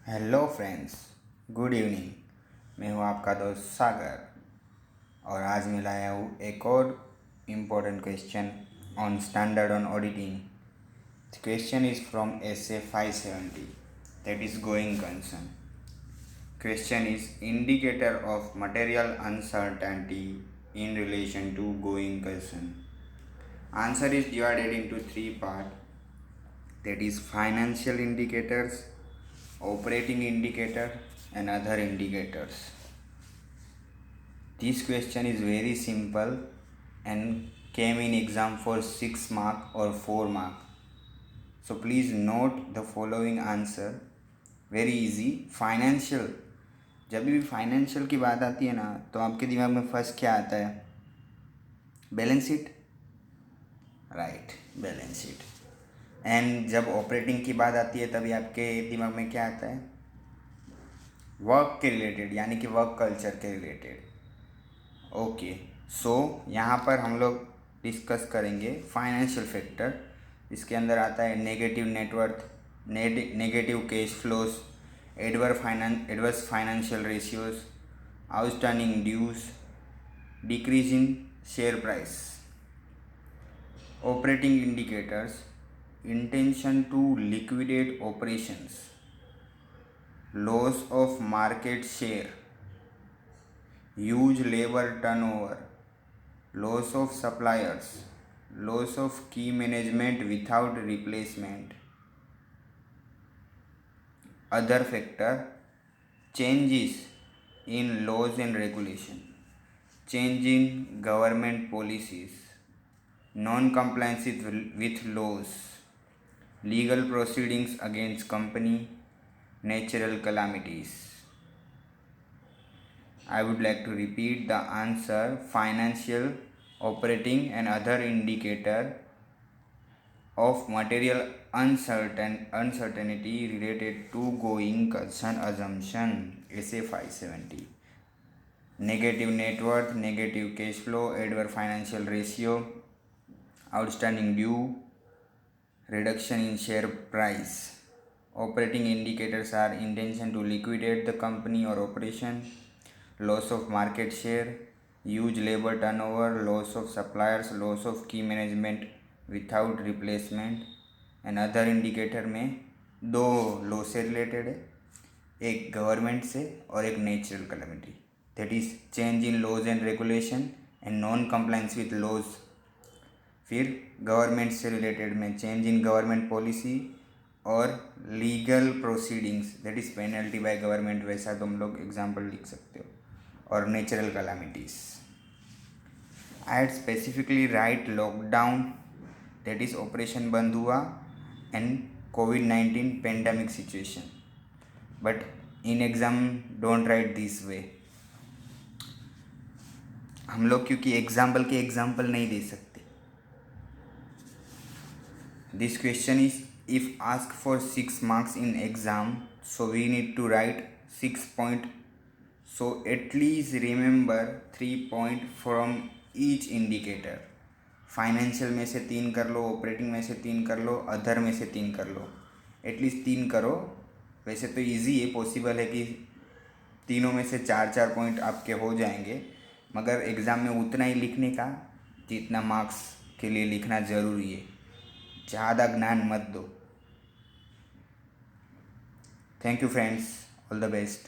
Hello friends, good evening. मैं हूँ आपका दोस्त सागर और आज मैं लाया हूँ एक और important question on standard on auditing. The question is from essay 570, that is going concern. Question is indicator of material uncertainty in relation to going concern. Answer is divided into three parts, that is financial indicators, operating indicator and other indicators. This question is very simple and came in exam for 6 mark or 4 mark. So please note the following answer. Very easy. Financial, जब भी financial की बात आती है ना तो आपके दिमाग में फर्स्ट क्या आता है? Balance sheet, right, balance sheet. And जब ऑपरेटिंग की बात आती है तभी आपके दिमाग में क्या आता है? वर्क के रिलेटेड, यानी कि वर्क कल्चर के रिलेटेड। ओके, सो यहाँ पर हम लोग डिस्कस करेंगे फाइनेंशियल फैक्टर। इसके अंदर आता है negative net worth, negative cash flows, adverse financial ratios, outstanding dues, decrease in share price. Operating indicators, intention to liquidate operations, loss of market share, huge labor turnover, loss of suppliers, loss of key management without replacement. Other factor, changes in laws and regulation, change in government policies, non-compliance with laws, legal proceedings against company, natural calamities. I would like to repeat the answer. Financial, operating and other indicator of material uncertainty related to going concern assumption. Essay 570. Negative net worth, negative cash flow, adverse financial ratio, outstanding due, reduction in share price. Operating indicators are intention to liquidate the company or operation, loss of market share, huge labor turnover, loss of suppliers, loss of key management without replacement. And other indicator में दो law से related है, एक government से और एक natural calamity, that is change in laws and regulation and non compliance with laws. फिर government से रिलेटेड में चेंज इन गवर्नमेंट पॉलिसी और legal proceedings, that is penalty by government, वैसा तुम लोग एग्जाम्पल लिख सकते हो, और natural calamities. I had specifically write lockdown, that is operation बंद हुआ एंड कोविड-19 pandemic situation, but in exam don't write this way. हम लोग क्योंकि एग्जाम्पल के एग्जाम्पल नहीं दे सकते। This question is if asked for 6 marks in exam, so we need to write 6 point. So at least remember 3 point from each indicator. Financial में से 3 कर लो, operating में से 3 कर लो, अदर में से 3 कर लो, एटलीस्ट 3 करो। वैसे तो इजी है, पॉसिबल है कि तीनों में से 4-4 पॉइंट आपके हो जाएंगे, मगर एग्ज़ाम में उतना ही लिखने का जितना मार्क्स के लिए लिखना ज़रूरी है। ज़्यादा ज्ञान मत दो। Thank you friends, all the best.